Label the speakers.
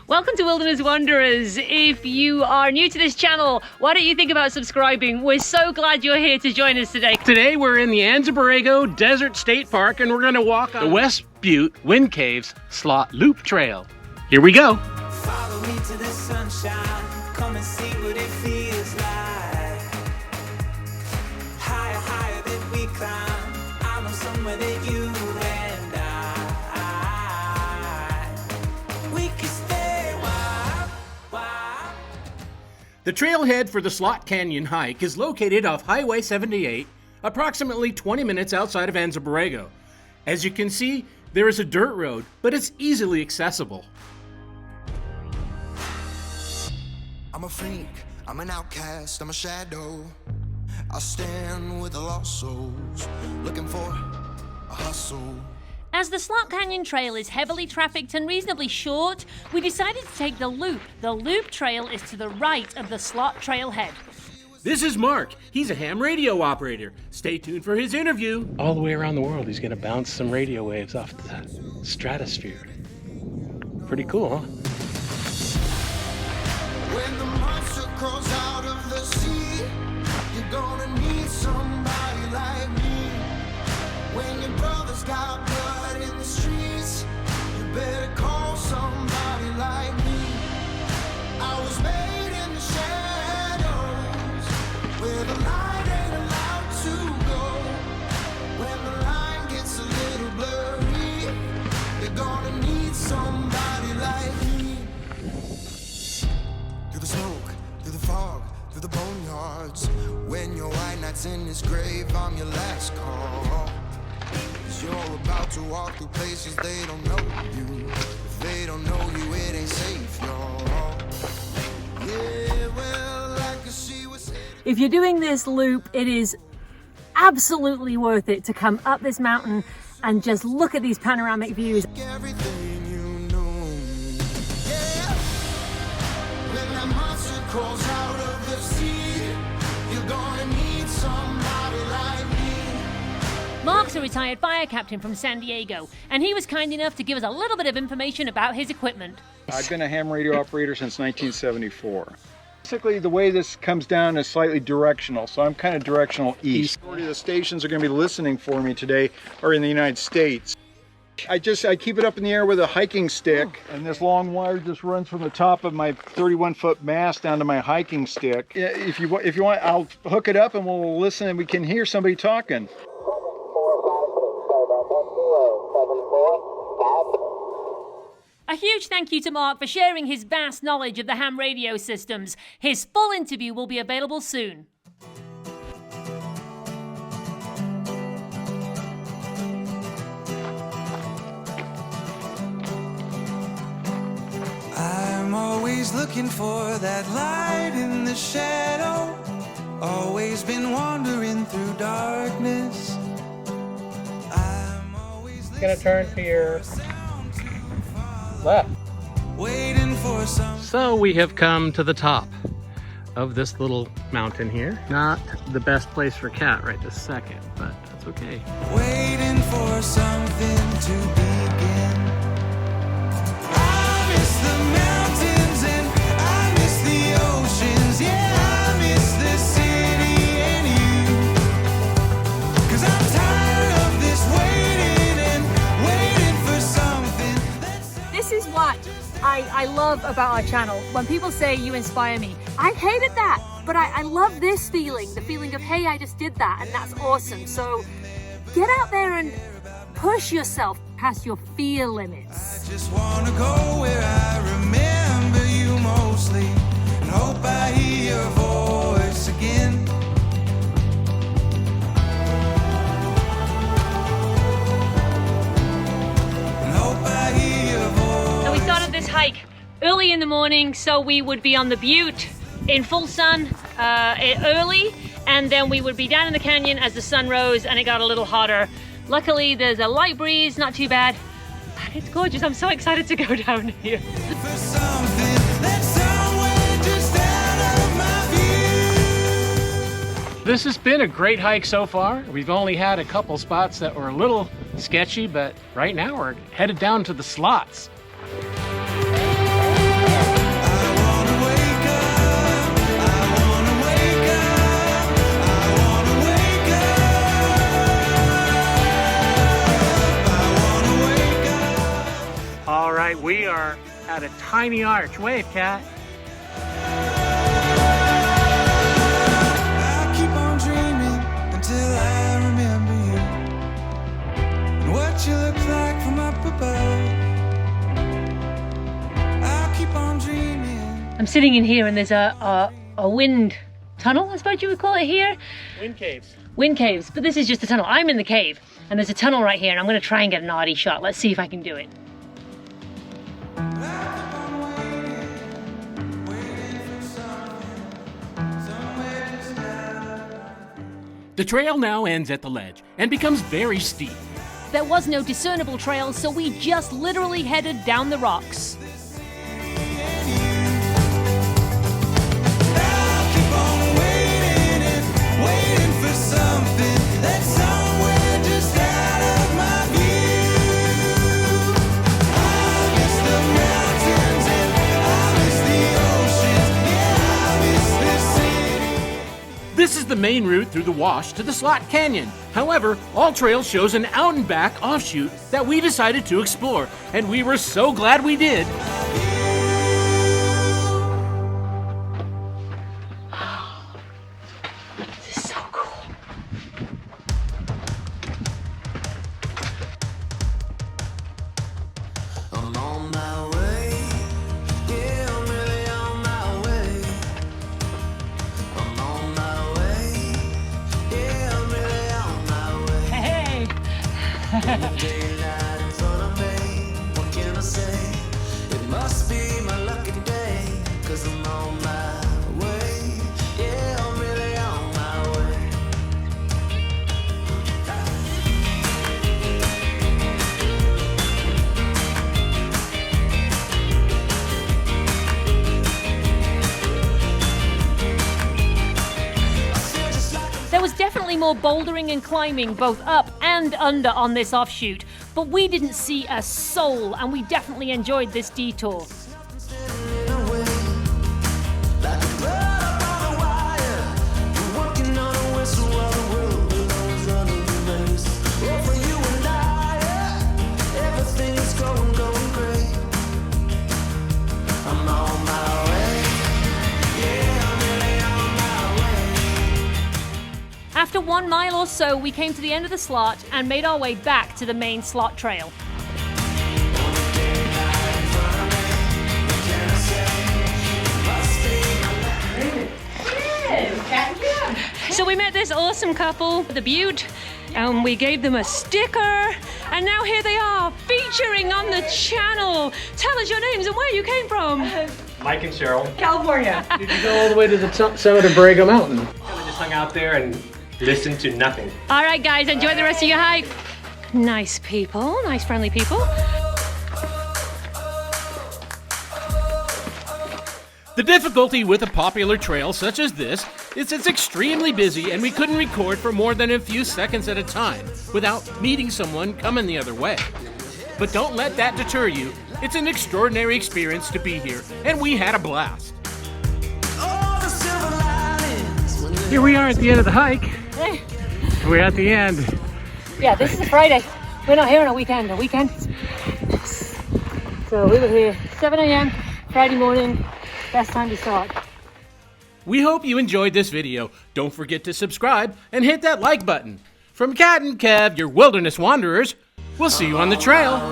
Speaker 1: Welcome to Wilderness Wanderers. If you are new to this channel, why don't you think about subscribing? We're so glad you're here to join us today.
Speaker 2: Today we're in the Anza Borrego Desert State Park and we're going to walk on the West Butte Wind Caves Slot Loop Trail. Here we go.
Speaker 3: Follow me to the sunshine, come and see what it feels like. Higher, higher than we climb, I know somewhere that you and I we can stay a while.
Speaker 2: The trailhead for the Slot Canyon hike is located off Highway 78, approximately 20 minutes outside of Anza Borrego. As you can see, there is a dirt road, but it's easily accessible.
Speaker 4: I'm a freak, I'm an outcast, I'm a shadow. I stand with the lost souls, looking for a hustle.
Speaker 1: As the Slot Canyon Trail is heavily trafficked and reasonably short, we decided to take the loop. The loop trail is to the right of the Slot Trailhead.
Speaker 2: This is Mark. He's a ham radio operator. Stay tuned for his interview. All the way around the world, he's going to bounce some radio waves off the stratosphere. Pretty cool, huh?
Speaker 4: When the monster crawls out of the sea, you're gonna need somebody like me. When your brother's got blood in the streets, you better call somebody like me. I was made in the shadows, where the light ain't allowed to go. When the line gets a little blurry, you're gonna need somebody like me. Through the smoke, through the fog, through the boneyards. When your white knight's in his grave, I'm your last call. 'Cause you're about to walk through places they don't know you. If they don't know you, it ain't safe, y'all. Yeah, well, I can see what's headed.
Speaker 1: If you're doing this loop, it is absolutely worth it to come up this mountain and just look at these panoramic views.
Speaker 4: Everything you know. Yeah. When that monster crawls out of the sea, you're gonna need somebody like me.
Speaker 1: Mark's a retired fire captain from San Diego, and he was kind enough to give us a little bit of information about his equipment.
Speaker 5: I've been a ham radio operator since 1974. Basically, the way this comes down is slightly directional, so I'm kind of directional east. Majority of the stations are going to be listening for me today are in the United States. I keep it up in the air with a hiking stick, and this long wire just runs from the top of my 31-foot mast down to my hiking stick. If you want, I'll hook it up and we'll listen and we can hear somebody talking.
Speaker 1: A huge thank you to Mark for sharing his vast knowledge of the ham radio systems. His full interview will be available soon.
Speaker 3: I'm always looking for that light in the shadow. Always been wandering through darkness. I'm always
Speaker 2: Gonna turn to your left.
Speaker 3: waiting for some.
Speaker 2: So we have come to the top of this little mountain here. Not the best place for Cat right this second, but that's okay.
Speaker 3: Waiting for something to begin. I miss the mountains and I miss the oceans. Yeah, I miss the city and you. 'Cause I'm tired of this waiting and waiting for something.
Speaker 1: This is what I love about our channel. When people say you inspire me, I hated that, but I love this feeling, the feeling of, hey, I just did that and that's awesome. So get out there and push yourself past your fear limits.
Speaker 3: I just wanna go where I remember you mostly and hope I hear your voice again. And hope I hear your voice.
Speaker 1: So we started this hike early in the morning, so we would be on the butte in full sun early, and then we would be down in the canyon as the sun rose and it got a little hotter. Luckily, there's a light breeze, not too bad. It's gorgeous. I'm so excited to go down here.
Speaker 3: For something that's somewhere just out of my view.
Speaker 2: This has been a great hike so far. We've only had a couple spots that were a little sketchy, but right now we're headed down to the slots. Had a tiny arch. Wave, cat.
Speaker 3: I keep on dreaming until I remember you and what you look like from up above. I keep on dreaming.
Speaker 1: I'm sitting in here and there's a wind tunnel, I suppose you would call it here.
Speaker 2: Wind caves.
Speaker 1: Wind caves, but this is just a tunnel. I'm in the cave and there's a tunnel right here and I'm gonna try and get an arty shot. Let's see if I can do it.
Speaker 2: The trail now ends at the ledge and becomes very steep.
Speaker 1: There was no discernible trail, so we just literally headed down the rocks.
Speaker 3: I keep on waiting and waiting for something that's somewhere just out of my view. I miss the mountains and I miss the oceans. Yeah, I miss this city.
Speaker 2: This is the main route through the wash to the Slot Canyon. However, All Trails shows an out and back offshoot that we decided to explore, and we were so glad we did.
Speaker 1: This is so cool.
Speaker 4: I'm on my way. Yeah, I'm really on my way. I'm on my way. Yeah, I'm really on my way.
Speaker 1: Hey!
Speaker 4: Daylight in front of me. What can I say? It must be my lucky day. 'Cause I'm on my way. Yeah, I'm really on my way.
Speaker 1: There was definitely more bouldering and climbing both up and under on this offshoot, but we didn't see a soul and we definitely enjoyed this detour.
Speaker 4: Like a bird up on a wire. We're working on a whistle while the world belongs under the race. Oh, for you and I, yeah, everything's going great. I'm on my way. Yeah, I'm really on my way.
Speaker 1: After 1 mile or so, we came to the end of the slot and made our way back to the main slot trail. So we met this awesome couple at the Butte and we gave them a sticker and now here they are featuring on the channel. Tell us your names and where you came from.
Speaker 6: Mike and Sheryl.
Speaker 7: California.
Speaker 6: Did you go all the way to the summit of Borrego Mountain? We just hung out there and listened to nothing.
Speaker 1: All right, guys, enjoy the rest of your hike. Nice people, nice friendly people.
Speaker 2: The difficulty with a popular trail such as this is it's extremely busy and we couldn't record for more than a few seconds at a time without meeting someone coming the other way. But don't let that deter you. It's an extraordinary experience to be here and we had a blast.
Speaker 4: All the silver linings when
Speaker 6: Here we are at the end of the hike.
Speaker 1: Hey.
Speaker 6: We're at the end.
Speaker 1: Yeah, this is a Friday. We're not here on a weekend. A weekend. So we were here 7 a.m. Friday morning. Best time to start.
Speaker 2: We hope you enjoyed this video. Don't forget to subscribe and hit that like button. From Cat and Kev, your wilderness wanderers, we'll see you on the trail.